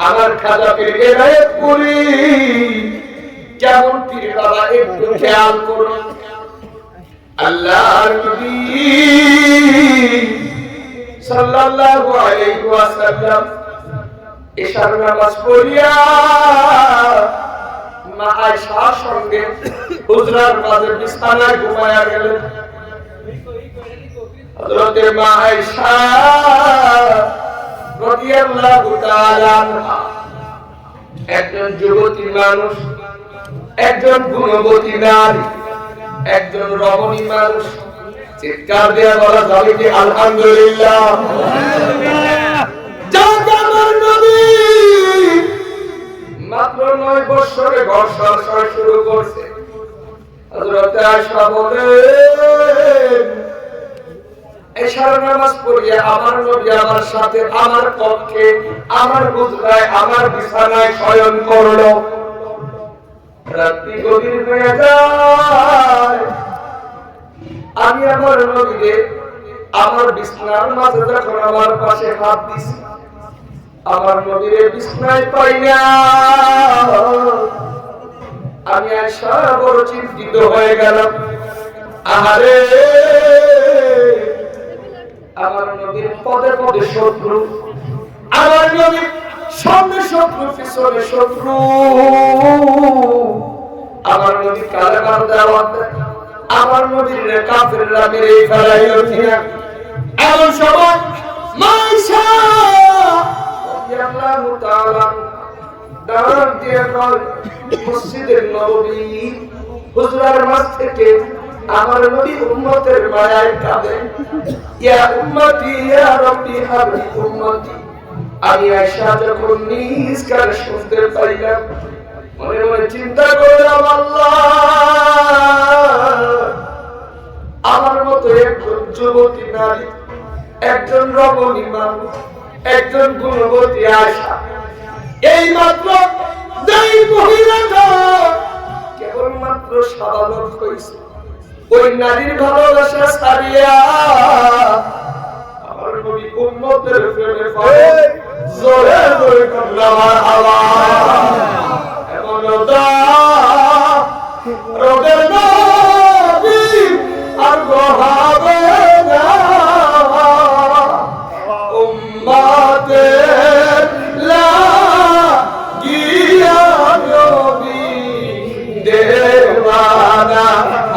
A: আমার খাজা পীর এনায়েত পুরি কেমন পীর বাবা একটু খেয়াল করুন আল্লাহর নবী সাল্লাল্লাহু আলাইহি ওয়াসাল্লাম ইশার নামাজ পড়িয়া মা আয়েশার সঙ্গে হুজরার মাঝে বিছানায় ঘুমায়া গেলেন হযরতে মা আয়েশা রাদিয়াল্লাহু তাআলা আনহা একজন যুবতী মানুষ একজন গুণবতী নারী একজন রমণী মানুষ চিৎকার দিয়ে বলা যাবে কি আলহামদুলিল্লাহ আমার নবী মাত্র 9 বছরে ঘর সংসার শুরু করছে হযরত আয়েশা বলেন এশার নামাজ পড়িয়া আমার নবী আমার সাথে আমার কক্ষে আমার হুজরায় আমার বিছানায় শয়ন করলো রাত্রি গভীর হয়ে যায় আমি আমার নবীকে আমার বিছানার মাঝে যখন আমার পাশে হাত দিছি আমার নবীরে বিছানায় পাই না আমি আয়েশা বড় চিন্তিত হয়ে গেলাম আহারে আমার নবীর পদে পদে শত্রু আমার নবীর সামনে শত্রু পিছনে শত্রু আমার নবী কালেমার দাওয়াত দেয় আমার নবীর কাফেররা মেরে ফেলাইল কিনা এমন সময় মাইশা রাদিয়াল্লাহু তাআলা ডাক দিয়ে কয় মসজিদের নববী হুজরার মাঝ থেকে আমার নবী উম্মতের মায়ায় কাঁদে ইয়া উম্মতি ইয়া রাব্বি হাবলি উম্মতি আমি আয়েশা যখন নিজ কানে শুনতে পাইলাম মনে মনে চিন্তা করলাম আল্লাহ আমার মতো একজন যুবতী নারী একজন রমণী মানুষ একজন গুণবতী আয়েশা এই মাত্র যেই মহিলাটা কেবলমাত্র সাবালক হয়েছে, ওই নারীর ভালোবাসা ছাড়িয়া আমার নবী উম্মতের প্রেমে পড়ে জোরে জোরে করলাম মারহাবা। এমন রোদের নবী আর গোহাবে না উম্মতের লাগিয়া নবী দেওয়ানা,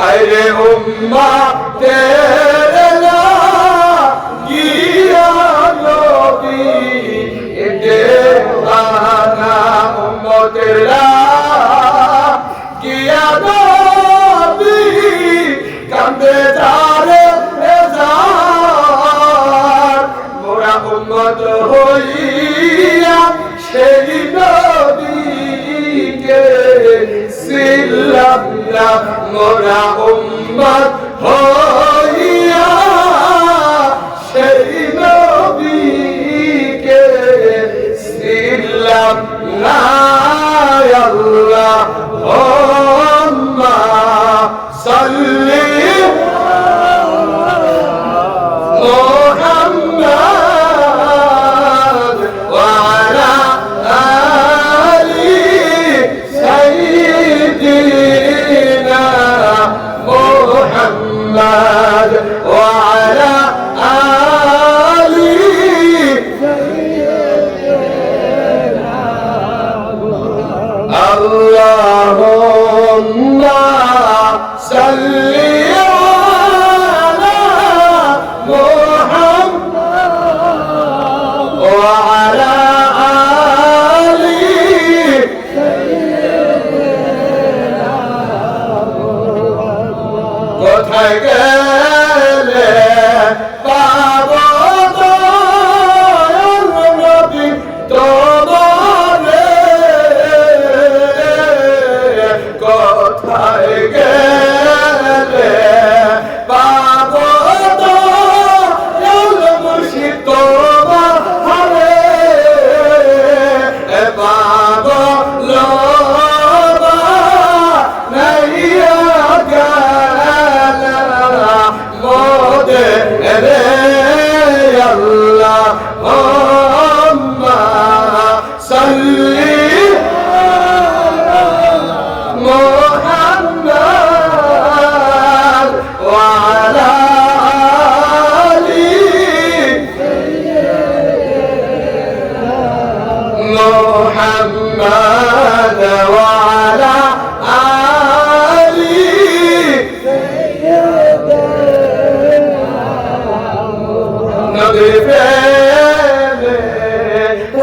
A: আরে উম্মতের লাগিয়া নবী দেওয়ানা, উম্মতের লাগিয়া নবী কান্দে যারে যার, মোরা উম্মত হইয়া সেই নবীকে সিল্লাম না, মোরা উম্মত হইয়া সেই নবীকে সিল্লাম না। আল্লাহুম্মা সাল্লি মুহাম্মাদ ওয়া আলা আলি সাইয়্যিদিনা মুহাম্মাদ ওয়া আলা আলি আল্লাহুম্মা সাল্লি আলা মুহাম্মাদ ওয়া আলা আলি কোথায় গেলে পাবো দয়াল নবী তোমারে, কোথায় গেলে পাবো দয়াল মুর্শিদ তোমারে, পাবো লোবা নাইয়া গেলা মোদে রে আল্লাহুম্মা সাল্লি মুহাম্মাদ ওয়া আলা আলি মুহাম্মাদ ওয়া আলা আলি নবী প্রেমে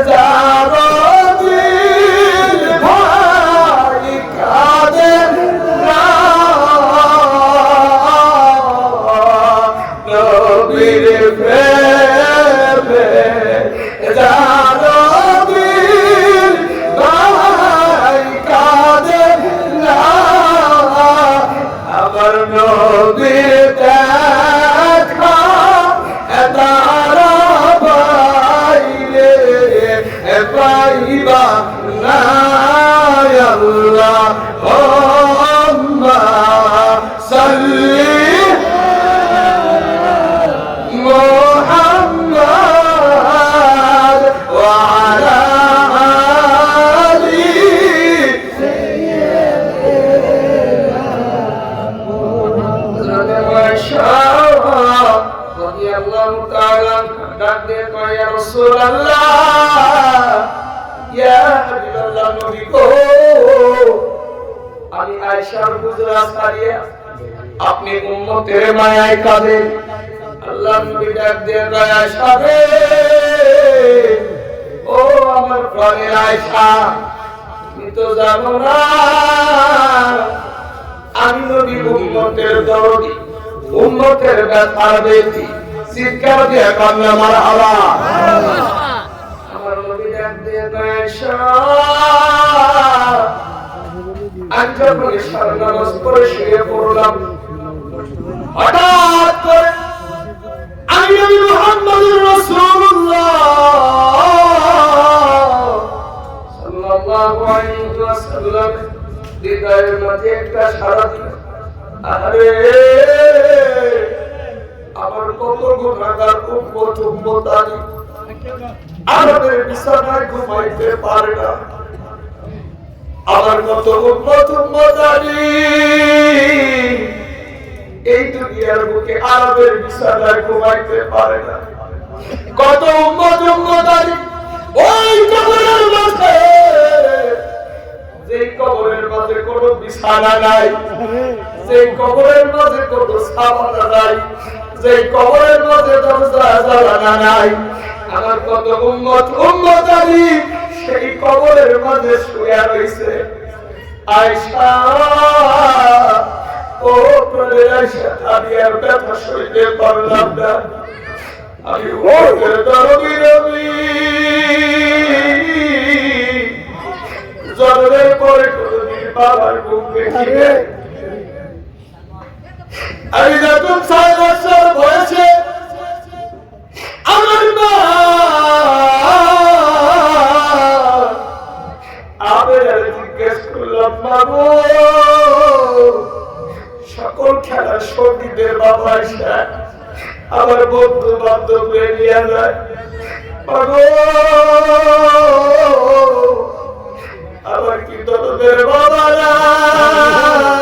A: যাবো দিল ভাই কাঁদে না, নবীর প্রেমে যাবো দিল ভাই কাঁদে না, আমার নবীর দেখা তারা বাইরে পাইবা না। আল্লাহুম্মা সাল্লি মুহাম্মাদ ওয়া আলা আলি রাদিয়াল্লাহু তাআলা ডাক দিয়ে কয় ইয়া রাসূলুল্লাহ, ইয়া হাবিবাল্লাহ, নবী গো, আমি আয়েশার হুজরা ছাড়িয়া আপনি উম্মতের মায়ায় কাঁদেন। আল্লাহ নবী ডাক দিয়ে কয় আয়েশা রে, ও আমার প্রাণের আয়েশা, তুমি তো জানো না আমি নবী উম্মতের দরদি, উম্মতের ব্যথার ব্যক্তি। চিৎকার দিয়ে কান্না মারহাবা। আমার নবী ডাক দিয়ে কয় আয়েশা, আমি যখন ইশার নামাজ পড়ে শুয়ে পড়লাম, হঠাৎ করে আমি নবী মুহাম্মদুর রাসূলুল্লাহ সাল্লাম হৃদয়ের মাঝে একটা সারা দিল, আরে আমার কত গুনাহগার উম্মত আলী আমাদের বিছানায় ঘুমাইতে পারে না, আমার কত উম্মত আলী এই দুনিয়ার বুকে আরবের বিছানায় ঘুমাইতে পারে না, কত উম্মত আলী ওই কবরের মাঝে, যেই কবরের মাঝে কোনো বিছানা নাই, যেই কবরের মাঝে কোনো সামানা নাই, যেই কবরের মাঝে দরজা জানালা নাই, আমার কত উম্মত আলী সেই কবরের মাঝে শুয়ে রয়েছে। আয়েশা ও প্রাণের আয়েশা, আমি আর ব্যথা সইতে পারলাম না, আমি ওদের দরদি নবী জন্মের পরে কোনদিন বাবার মুখ দেখিয়ে, আমি যখন 6 বছর বয়সে আমার মা আমি জিজ্ঞেস করলাম, বাবু সকল খেলার সঙ্গীদের বাবা এসে আমার বন্ধু বান্ধব নিয়ে যায়, বাবু আমার কি তোদের বাবা নাই,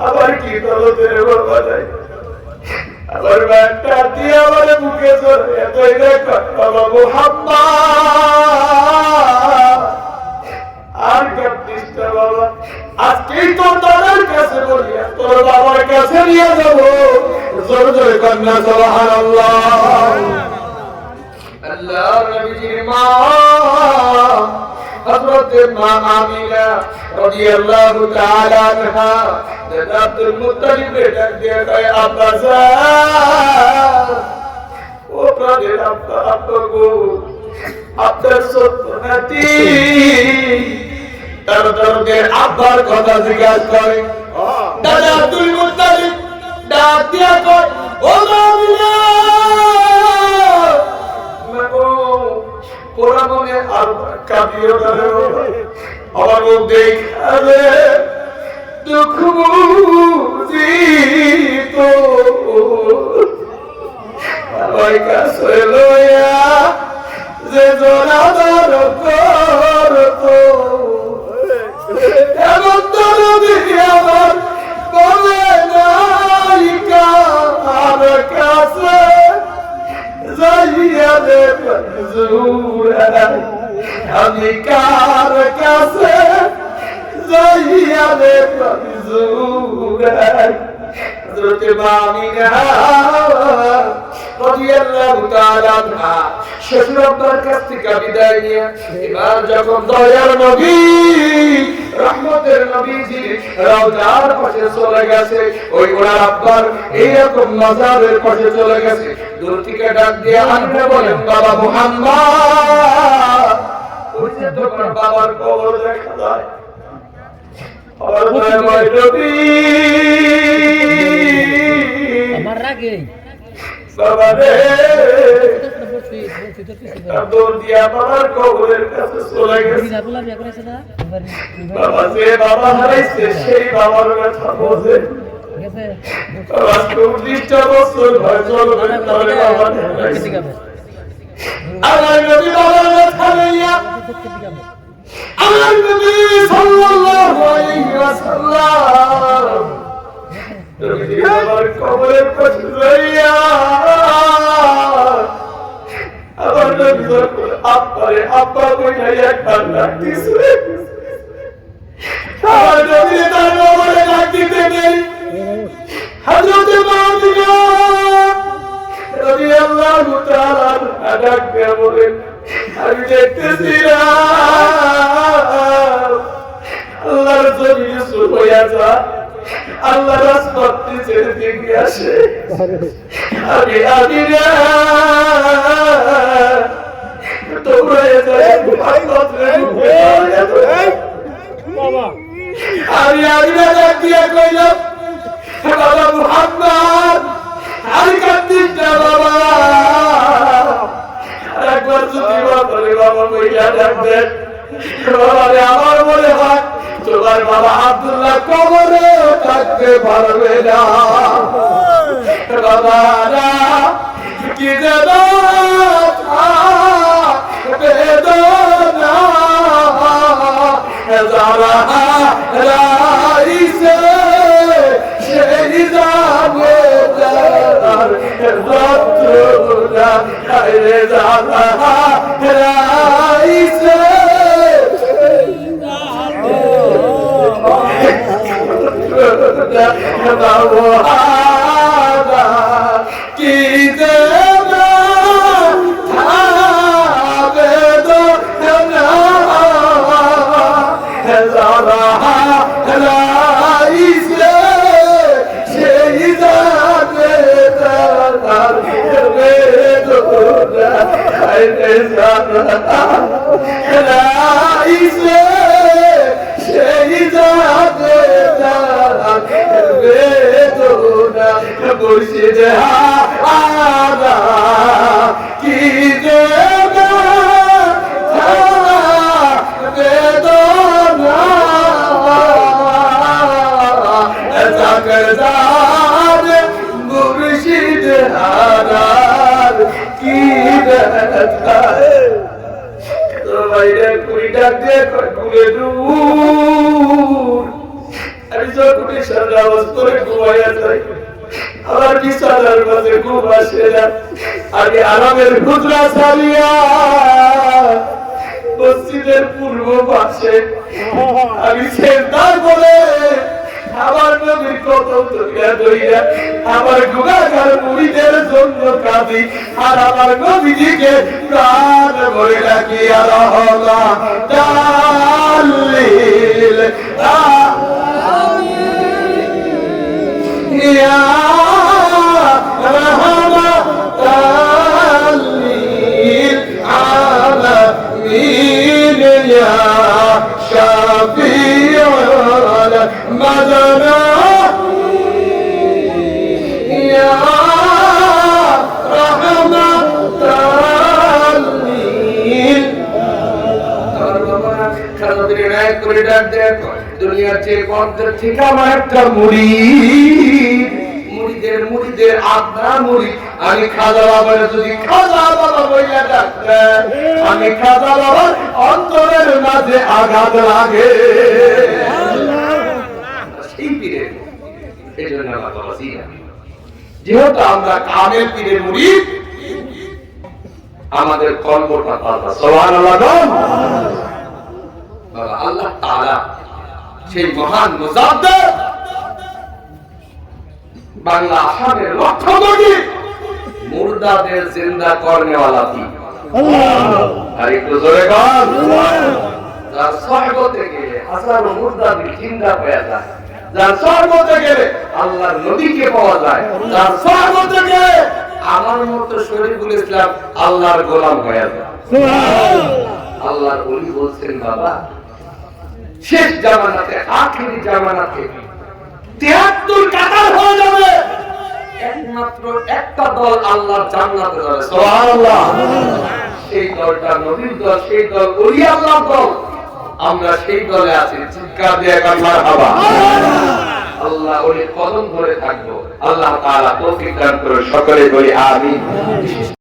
A: আমার কি তোদের বাবা নাই, আমার ব্যাগটা দিয়ে আমার মুখে চলে এতই দেখো বাবা মুহাম্মদ আর কাঁদিস না বাবা, আজকেই তোর দাদার কাছে বলি তোর বাবার কাছে নিয়ে যাবো, জোরে জোরে কন্যা সুবহানাল্লাহ। আল্লাহ নবীজির মা হযরত মা আমিনা রাদিয়াল্লাহু তাআলা আনহা দাদা আব্দুল মুত্তালিব ডাক দিয়ে কয়, আব্বা জান ও প্রাণের আব্বা গো, আপনার সত্য নাতি তার দরদের আব্বার কথা জিজ্ঞাসা করে, দাদা আব্দুল মুত্তালিব ডাক দিয়া কয়, ও আমিনা পোড়া মনে আর কাঁদিও না রে বাবা, আমার মুখ দেখাবে দুঃখ বুঝিত আমার কাছে লইয়া যে জোরাদার করত, এমন দরদি আমার বলে নায়িকা আর কাছে যাইয়া রে মঞ্জুরাই, আমি কার কাছে যাইয়া রে মঞ্জুরাই। হযরত আমিনা রাদিয়াল্লাহু তাআলা আনহা শ্বশুর আব্বার কাছ থেকে বিদায় নিয়ে এবার যখন দয়ার নবী রহমতের নবীজি রওজার পাশে চলে গেছে, ওই ওনার আব্বার এইরকম মাজারের পাশে চলে গেছে, দূর থেকে ডাক দিয়ে আনবে বলেন, বাবা মুহাম্মদ ওই যে তোমার বাবার কবর দেখা যায়, আমার দয়াময় নবী আমার রাগে বাবা রে, দৌড় দিয়া বাবার কবরের কাছে চলে গেছে, বাবা যে বাবা হারাইছে সেই বাবার ব্যথা বোঝে, বাবা 24টা বছর ভয় চলবে তাহলে বাবা হারাইছে, আমার নবী বাবার ব্যথা লইয়া আমার নবী সাল্লাল্লাহু আলাইহি ওয়াসাল্লাম নবী বাবার কবরের পাশে লইয়া আমার নবী আব্বারে আব্বা কইয়া কান্না দিছে, আমার নবী তার বাবারে ডাক দিতে নেই, হযরত আমিনা রাদিয়াল্লাহু তাআলা ডাক দিয়ে বলেন, আমি দেখতেছিলাম আল্লাহর জমিনে শুরু হইয়া যা, আল্লাহ রাসূল নিচে দিকে আসে, আমি আমিনা তোমরা যায় ভাই বদলে বাবা, আমি আমিনা ডাক দিয়া কইলাম, বাবা মুহাম্মদ আমি কাঁদিস না বাবা, একবার যদি বাবা বলে বাবা কইয়া ডাক দেন, বাবারে আমার মনে হয় তোমার বাবা আব্দুল্লাহ কবরে থাকতে পারবে না। বাবারা কি বেদনা যারা রাইছে সেই যাবে যার যন্ত্রণা রে যারা রাইছে কি দেবে থাবে তো রাইছে সেই যাবে তার বেদনা রাইছে সেই যাবে তার বেদনা মুর্শিদ হারা কি দেবে বেদনা জাগর জানে মুর্শিদ হারার কি ব্যথা। তো বাইরে কুড়ি ডাক দিয়ে ঘুরে দূর আমি যখন সারা আওয়াজ করে ঘুমাইয়া যাই আমার বিছানার মাঝে ঘুম আসে না। আমি আরামের হুজরা ছাড়িয়া মসজিদের পূর্ব পাশে আমি সেজদা করে আমার নবীর কদম ধরিয়া ধরিয়া আমার গুনাহগার মুরিদের জন্য কাঁদি আর আমার নবীজিকে প্রাণ ভরে ডাকি আর আল্লাহ তাল্লিল ইয়া রাহমাতাল লিল আলামিন ইয়া শাফিউল মাদানা ইয়া রাহমাতাল লিল। আমার বাবা খানাদের নায়ক করে ডাক দেয় দুনিয়ার চেয়ে পর্দার থেকে আমার একটা মুরিদের আপনার মুরিদ আমি খাজা বাবার যদি খাজা বাবা বইলা ডাকতে আমি খাজা বাবার অন্তরের মাঝে আঘাত লাগে সেই পীরের এই জন্য আমার বাবা সিনা যেহেতু আমরা কামেল পীরের মুরিদ আমাদের কর্মটা পাতা সুবহানাল্লাহ। বাবা আল্লাহ তাআলা সেই মহান মুজাদ্দিদ বাংলা আসামের লক্ষ কোটি মুর্দাদের জিন্দা করনেওয়ালা কি আর একটু জোরে বল। যার সহবতে গেলে হাজারো মুর্দাদের জিন্দা হয়ে যায়, যার সহবতে গেলে আল্লাহর নবীকে পাওয়া যায়, যার সহবতে গেলে আমার মতো শরীফুল ইসলাম আল্লাহর গোলাম হয়ে যায়। আল্লাহর ওলি বলছেন বাবা শেষ জামানাতে আখেরি জামানাতে 73 কাতার হয়ে যাবে, একমাত্র একটা দল আল্লাহর জান্নাতে যাবে সুবহানাল্লাহ। সেই দলটা নবীর দল, সেই দল ওলি আল্লাহর দল, আমরা সেই দলে আছি। চিৎকার দিয়ে একবার মারহাবা। আল্লাহ ওলি কদম ধরে থাকবো। আল্লাহ তাআলা তৌফিক দান করুন, সকলে বলি আমিন।